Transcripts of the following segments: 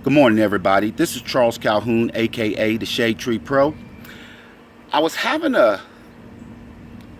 Good morning, everybody. This is Charles Calhoun, aka The Shadetree Pro. I was having a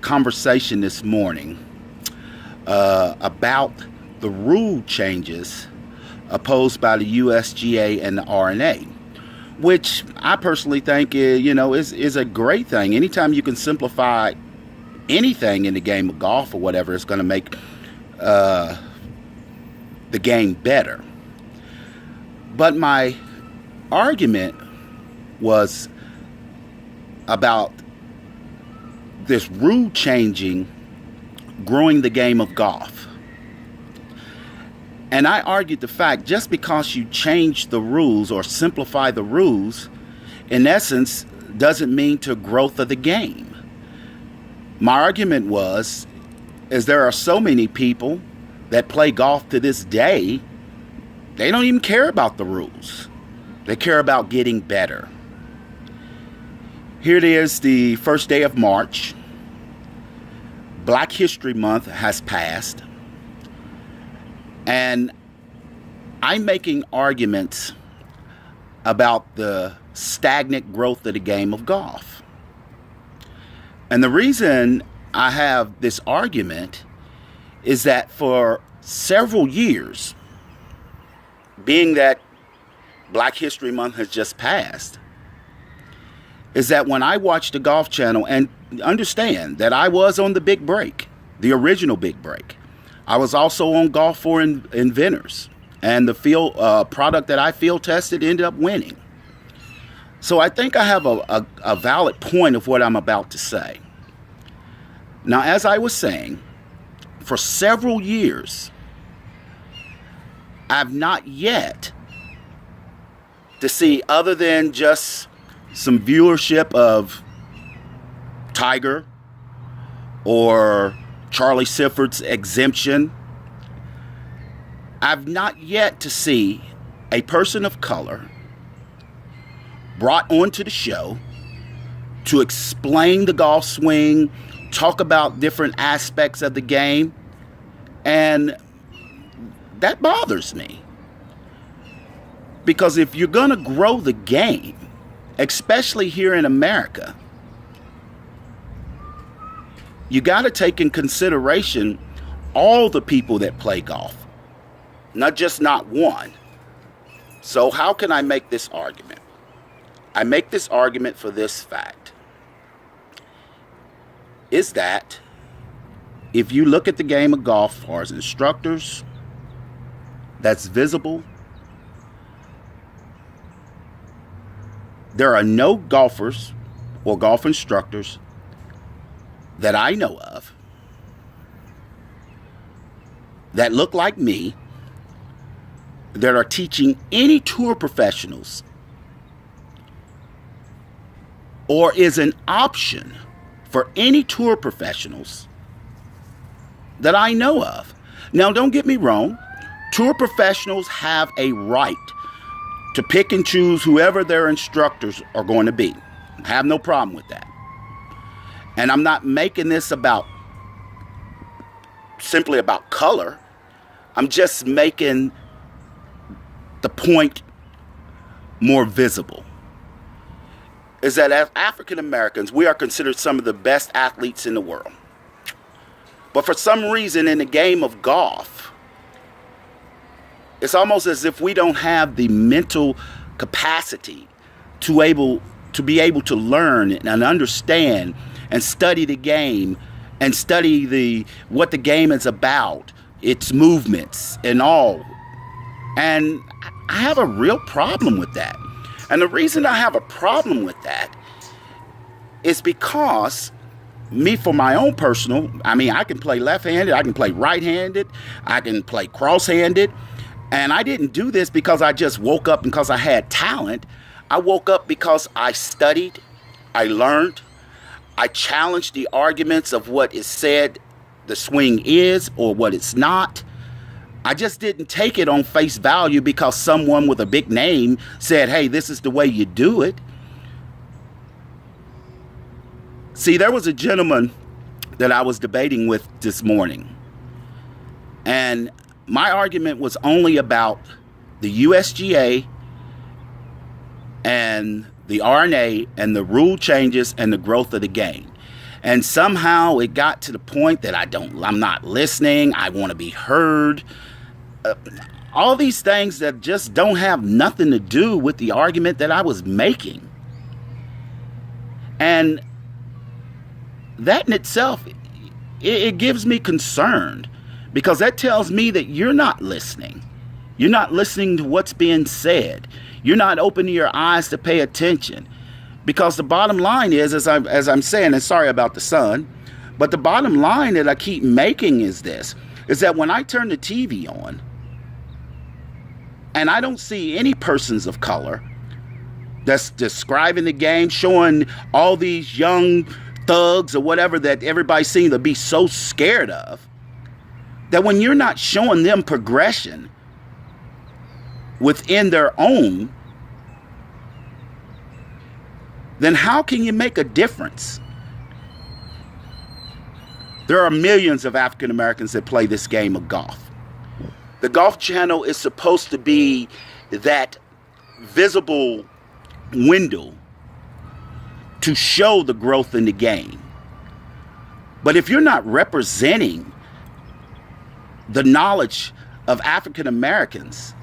conversation this morning about the rule changes opposed by the USGA and the RNA, which I personally think is a great thing. Anytime you can simplify anything in the game of golf or whatever, it's going to make the game better. But my argument was about this rule changing growing the game of golf. And I argued the fact just because you change the rules or simplify the rules, in essence, doesn't mean to growth of the game. My argument is there are so many people that play golf to this day, they don't even care about the rules. They care about getting better. Here it is, the first day of March. Black History Month has passed. And I'm making arguments about the stagnant growth of the game of golf. And the reason I have this argument is that for several years, being that Black History Month has just passed, is that when I watch the Golf Channel, and understand that I was on the Big Break, the original Big Break. I was also on Golf for Inventors, and the field product that I field tested ended up winning. So I think I have a valid point of what I'm about to say. Now, as I was saying, for several years, I've not yet to see, other than just some viewership of Tiger or Charlie Siffert's exemption, I've not yet to see a person of color brought onto the show to explain the golf swing, talk about different aspects of the game, and that bothers me. Because if you're going to grow the game, especially here in America, you got to take in consideration all the people that play golf, not one. So how can I make this argument? I make this argument for this fact, is that if you look at the game of golf as far as instructors, that's visible. There are no golfers or golf instructors that I know of that look like me that are teaching any tour professionals or is an option for any tour professionals that I know of. Now, don't get me wrong. Tour professionals have a right to pick and choose whoever their instructors are going to be. I have no problem with that. And I'm not making this simply about color. I'm just making the point more visible. Is that as African Americans, we are considered some of the best athletes in the world. But for some reason in the game of golf, it's almost as if we don't have the mental capacity to be able to learn and understand and study the game and study what the game is about, its movements and all. And I have a real problem with that. And the reason I have a problem with that is because for my own personal, I can play left-handed, I can play right-handed, I can play cross-handed. And I didn't do this because I just woke up because I had talent. I woke up because I studied, I learned, I challenged the arguments of what is said the swing is or what it's not. I just didn't take it on face value because someone with a big name said, hey, this is the way you do it. See, there was a gentleman that I was debating with this morning. And my argument was only about the USGA and the RNA and the rule changes and the growth of the game. And somehow it got to the point that I'm not listening. I want to be heard. All these things that just don't have nothing to do with the argument that I was making. And that in itself, it gives me concern, because that tells me that you're not listening. You're not listening to what's being said. You're not opening your eyes to pay attention. Because the bottom line is, as I'm saying, and sorry about the sun, but the bottom line that I keep making is this, is that when I turn the TV on and I don't see any persons of color that's describing the game, showing all these young thugs or whatever that everybody seems to be so scared of, that when you're not showing them progression within their own, then how can you make a difference? There are millions of African Americans that play this game of golf. The Golf Channel is supposed to be that visible window to show the growth in the game. But if you're not representing the knowledge of African Americans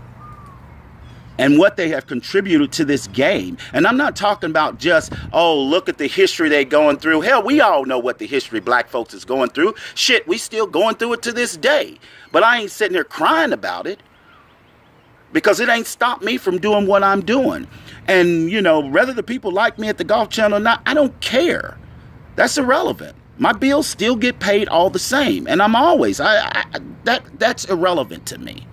and what they have contributed to this game. And I'm not talking about just, oh, look at the history they're going through. Hell, we all know what the history black folks is going through. Shit, we still going through it to this day. But I ain't sitting here crying about it, because it ain't stopped me from doing what I'm doing. And, you know, whether the people like me at the Golf Channel or not, I don't care. That's irrelevant. My bills still get paid all the same. And I'm always, that's irrelevant to me.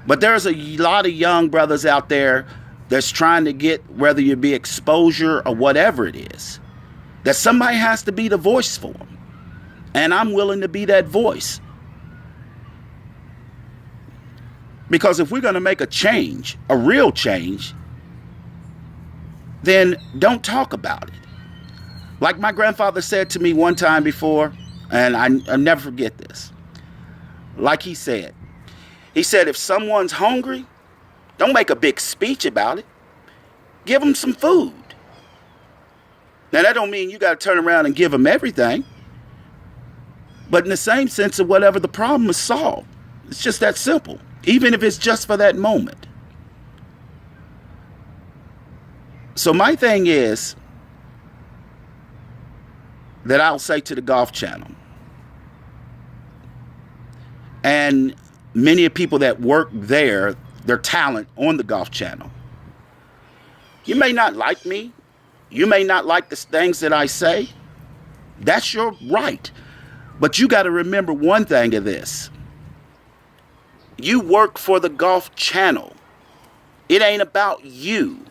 But there's a lot of young brothers out there that's trying to get, whether you be exposure or whatever it is, that somebody has to be the voice for them. And I'm willing to be that voice. Because if we're going to make a change, a real change, then don't talk about it. Like my grandfather said to me one time before, and I'll never forget this. Like he said, if someone's hungry, don't make a big speech about it. Give them some food. Now, that don't mean you got to turn around and give them everything. But in the same sense of whatever the problem is solved. It's just that simple. Even if it's just for that moment. So my thing is that I'll say to the Golf Channel, and many of people that work there, their talent on the Golf Channel. You may not like me. You may not like the things that I say. That's your right. But you got to remember one thing of this. You work for the Golf Channel. It ain't about you.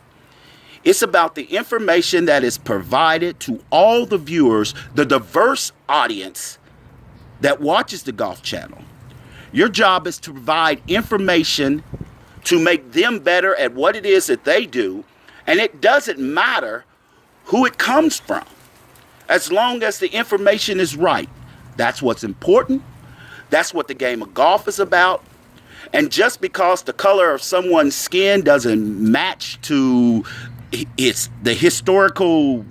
It's about the information that is provided to all the viewers, the diverse audience that watches the Golf Channel. Your job is to provide information to make them better at what it is that they do. And it doesn't matter who it comes from, as long as the information is right. That's what's important. That's what the game of golf is about. And just because the color of someone's skin doesn't match to the historical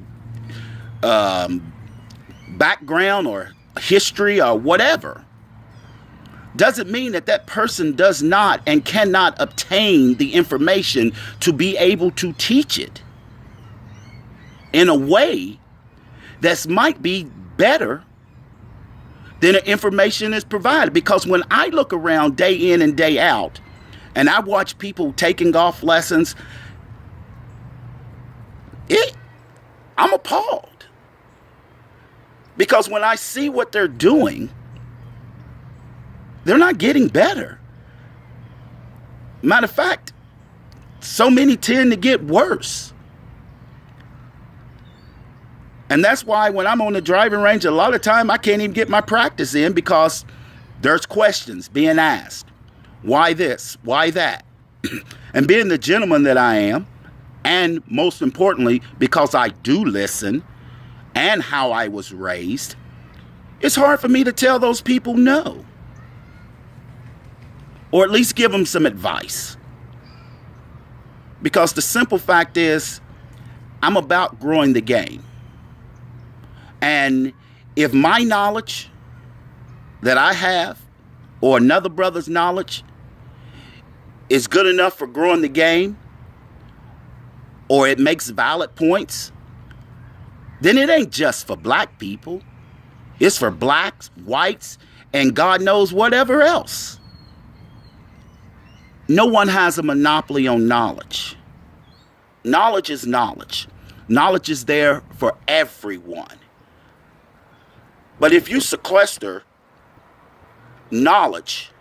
background or history or whatever, doesn't mean that that person does not and cannot obtain the information to be able to teach it in a way that might be better than the information is provided. Because when I look around day in and day out and I watch people taking golf lessons, I'm appalled. Because when I see what they're doing, they're not getting better. Matter of fact, so many tend to get worse. And that's why when I'm on the driving range, a lot of time I can't even get my practice in, because there's questions being asked. Why this? Why that? And being the gentleman that I am, and most importantly, because I do listen and how I was raised, it's hard for me to tell those people no. Or at least give them some advice. Because the simple fact is, I'm about growing the game. And if my knowledge that I have or another brother's knowledge is good enough for growing the game, or it makes valid points, then it ain't just for black people. It's for blacks, whites, and God knows whatever else. No one has a monopoly on knowledge. Knowledge is knowledge. Knowledge is there for everyone. But if you sequester knowledge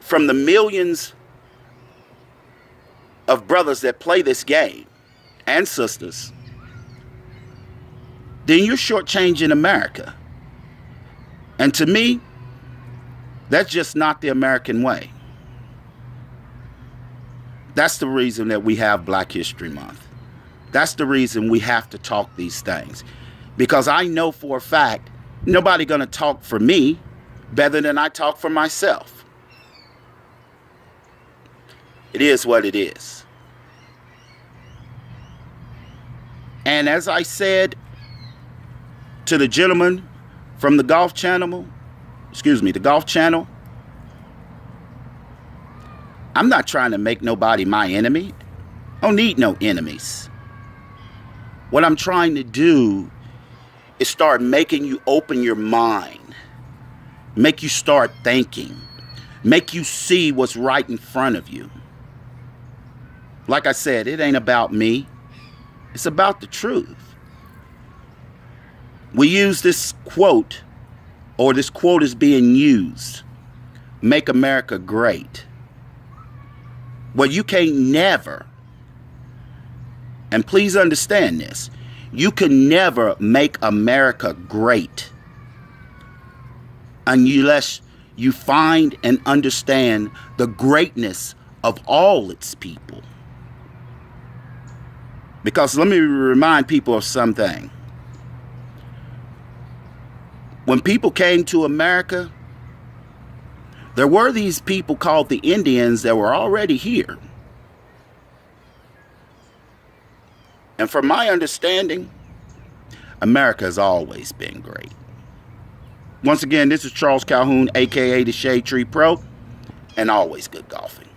from the millions of brothers that play this game and sisters, then you're shortchanging America. And to me, that's just not the American way. That's the reason that we have Black History Month. That's the reason we have to talk these things. Because I know for a fact, nobody gonna talk for me better than I talk for myself. It is what it is. And as I said to the gentleman from the Golf Channel, the Golf Channel, I'm not trying to make nobody my enemy. I don't need no enemies. What I'm trying to do is start making you open your mind, make you start thinking, make you see what's right in front of you. Like I said, it ain't about me. It's about the truth. We use this quote, or this quote is being used, "Make America Great." Well, you can't never, and please understand this, you can never make America great unless you find and understand the greatness of all its people. Because let me remind people of something. When people came to America, there were these people called the Indians that were already here. And from my understanding, America has always been great. Once again, this is Charles Calhoun, aka The Shadetree Pro, and always good golfing.